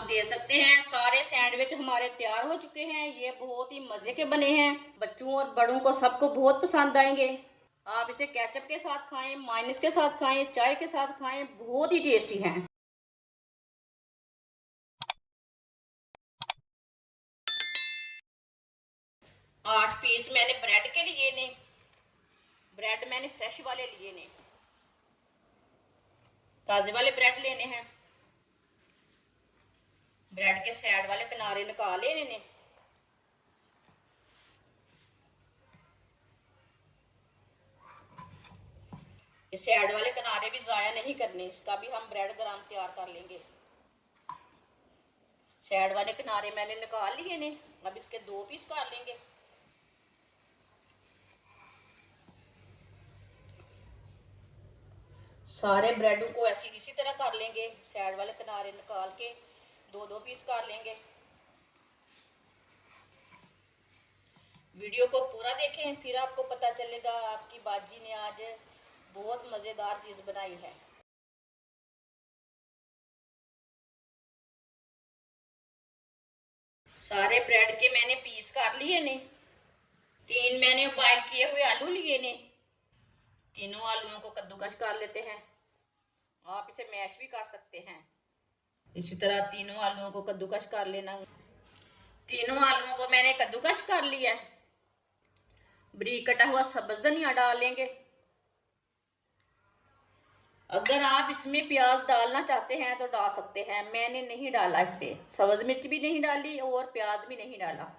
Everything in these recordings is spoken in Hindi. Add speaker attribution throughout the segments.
Speaker 1: आप दे सकते हैं। सारे सैंडविच हमारे तैयार हो चुके हैं। ये बहुत ही मज़े के बने हैं। बच्चों और बड़ों को सबको बहुत पसंद आएंगे। आप इसे केचप के साथ खाएं, मायोनीज के साथ खाएं, चाय के साथ खाएं, बहुत ही टेस्टी हैं। 8 पीस मैंने ब्रेड के लिए ने। ब्रेड मैंने फ्रेश वाले लिए ने, ताज़े वाले ब्रेड लेने हैं। ब्रेड के साइड वाले किनारे निकाल लेने ने। इस साइड वाले किनारे भी ज़ाया नहीं करने, इसका भी हम ब्रेड ग्राम तैयार कर लेंगे। साइड वाले किनारे मैंने निकाल लिए ने। अब इसके 2 पीस कर लेंगे। सारे ब्रेडों को ऐसी इसी तरह कर लेंगे। साइड वाले किनारे निकाल के 2-2 पीस कर लेंगे। वीडियो को पूरा देखें, फिर आपको पता चलेगा आपकी बाजी ने आज बहुत मज़ेदार चीज़ बनाई है। सारे ब्रेड के मैंने पीस कर लिए ने। 3 मैंने बॉयल किए हुए आलू लिए ने। तीनों आलूओं को कद्दूकस कर लेते हैं। आप इसे मैश भी कर सकते हैं। इसी तरह तीनों आलूओं को कद्दूकस कर लेना। तीनों आलूओं को मैंने कद्दूकस कर लिया। बारीक कटा हुआ सब्ज धनिया डाल लेंगे। अगर आप इसमें प्याज डालना चाहते हैं तो डाल सकते हैं, मैंने नहीं डाला। इसमें सब्ज मिर्च भी नहीं डाली और प्याज भी नहीं डाला।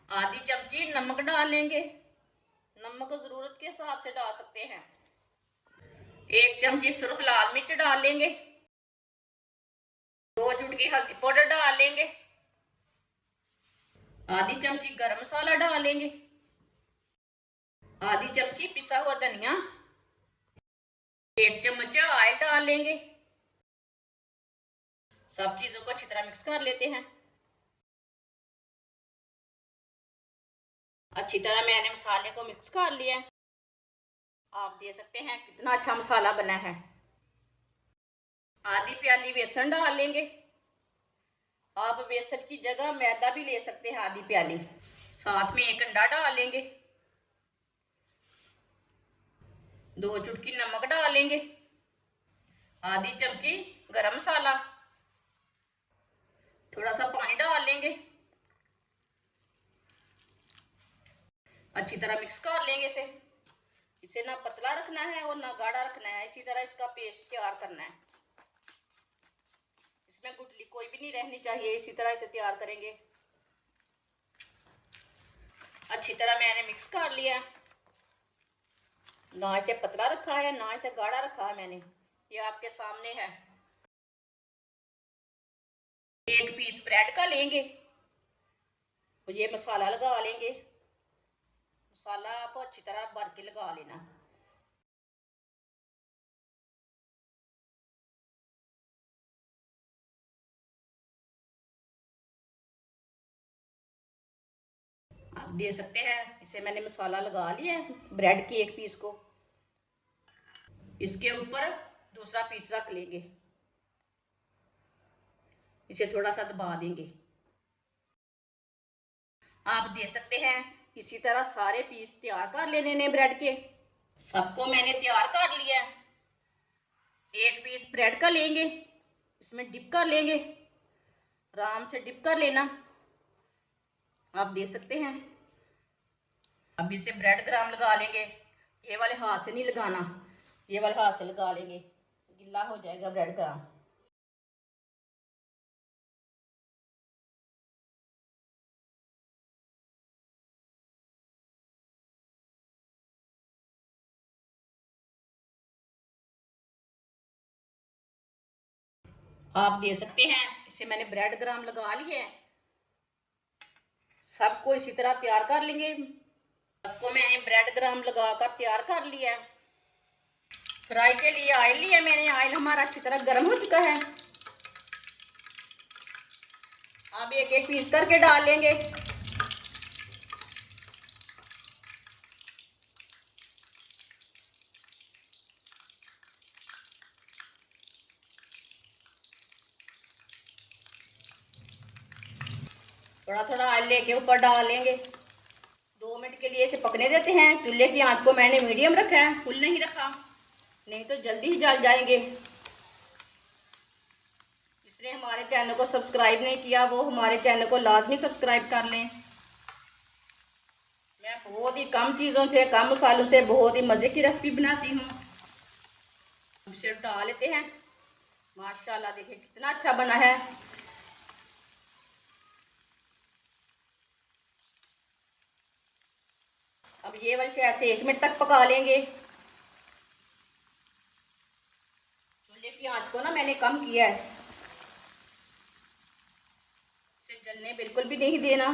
Speaker 1: आधी चमची नमक डाल लेंगे। नमक ज़रूरत के हिसाब से डाल सकते हैं। 1 चमची सुर्ख लाल मिर्च डाल लेंगे। 2 चुटकी हल्दी पाउडर डाल लेंगे। आधी चमची गरम मसाला डाल लेंगे। आधी चमची पिसा हुआ धनिया। 1 चम्मच ऑयल डाल लेंगे। सब चीजों को अच्छी तरह मिक्स कर लेते हैं। अच्छी तरह मैंने मसाले को मिक्स कर लिया। आप देख सकते हैं कितना अच्छा मसाला बना है। आधी प्याली बेसन डाल लेंगे। आप बेसन की जगह मैदा भी ले सकते हैं, आधी प्याली। साथ में 1 अंडा डाल लेंगे। 2 चुटकी नमक डाल लेंगे। आधी चमची गरम मसाला। थोड़ा सा पानी डाल लेंगे। अच्छी तरह मिक्स कर लेंगे इसे। इसे ना पतला रखना है और ना गाढ़ा रखना है, इसी तरह इसका पेस्ट तैयार करना है। इसमें गुठली कोई भी नहीं रहनी चाहिए, इसी तरह इसे तैयार करेंगे। अच्छी तरह मैंने मिक्स कर लिया। ना इसे पतला रखा है ना इसे गाढ़ा रखा है मैंने, ये आपके सामने है। 1 पीस ब्रेड का लेंगे और ये मसाला लगा लेंगे। मसाला आप अच्छी तरह भर के लगा लेना। आप दे सकते हैं, इसे मैंने मसाला लगा लिया है ब्रेड की 1 पीस को। इसके ऊपर दूसरा पीस रख लेंगे। इसे थोड़ा सा दबा देंगे। आप दे सकते हैं, इसी तरह सारे पीस तैयार कर लेने ने ब्रेड के। सबको मैंने तैयार कर लिया। 1 पीस ब्रेड का लेंगे, इसमें डिप कर लेंगे। आराम से डिप कर लेना। आप दे सकते हैं। अब इसे ब्रेड ग्राम लगा लेंगे। ये वाले हाथ से नहीं लगाना, ये वाले हाथ से लगा लेंगे, गिल्ला हो जाएगा ब्रेड ग्राम। आप दे सकते हैं, इसे मैंने ब्रेड ग्राम लगा लिए हैं। सबको इसी तरह तैयार कर लेंगे। सबको मैंने ब्रेड ग्राम लगाकर तैयार कर लिया है। फ्राई के लिए ऑयल लिया मैंने। ऑयल हमारा अच्छी तरह गर्म हो चुका है। अब 1-1 पीस करके डाल लेंगे। थोड़ा थोड़ा ऑयल लेके ऊपर डाल लेंगे। 2 मिनट के लिए इसे पकने देते हैं। चूल्हे की आंच को मैंने मीडियम रखा है, फुल नहीं रखा, नहीं तो जल्दी ही जल जाएंगे। जिसने हमारे चैनल को सब्सक्राइब नहीं किया वो हमारे चैनल को लाजमी सब्सक्राइब कर लें। मैं बहुत ही कम चीज़ों से, कम मसालों से बहुत ही मज़े की रेसिपी बनाती हूँ। इसे डाल लेते हैं। माशाल्लाह देखिए कितना अच्छा बना है। अब ये वाली साइड से 1 मिनट तक पका लेंगे। चूल्हे की आंच को ना मैंने कम किया है, इसे जलने बिल्कुल भी नहीं देना।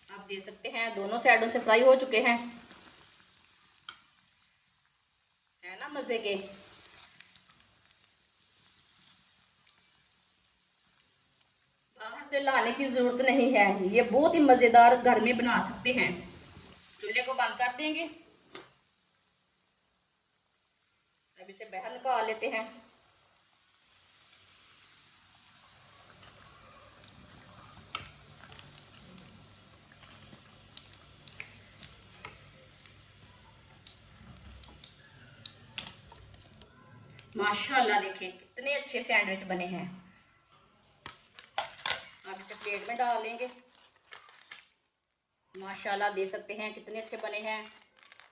Speaker 1: आप देख सकते हैं दोनों साइडों से फ्राई हो चुके हैं, है ना मज़े के। बाहर से लाने की ज़रूरत नहीं है, ये बहुत ही मज़ेदार घर में बना सकते हैं। चूल्हे को बंद कर देंगे। अब इसे बाहर निकाल लेते हैं। माशाल्लाह देखिए कितने अच्छे सैंडविच बने हैं। अब इसे प्लेट में डाल लेंगे। माशाल्लाह देख सकते हैं कितने अच्छे बने हैं।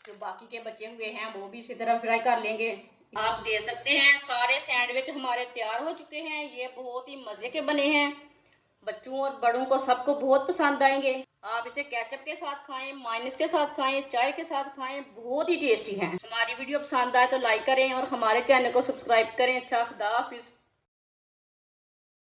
Speaker 1: जो बाकी के बचे हुए हैं वो भी इसी तरह फ्राई कर लेंगे। आप देख सकते हैं सारे सैंडविच हमारे तैयार हो चुके हैं। ये बहुत ही मज़े के बने हैं, बच्चों और बड़ों को सबको बहुत पसंद आएंगे। आप इसे केचप के साथ खाएं, मायोनीज के साथ खाएं, चाय के साथ खाएं, बहुत ही टेस्टी हैं। हमारी वीडियो पसंद आए तो लाइक करें और हमारे चैनल को सब्सक्राइब करें। अच्छा, खुदा हाफिज़।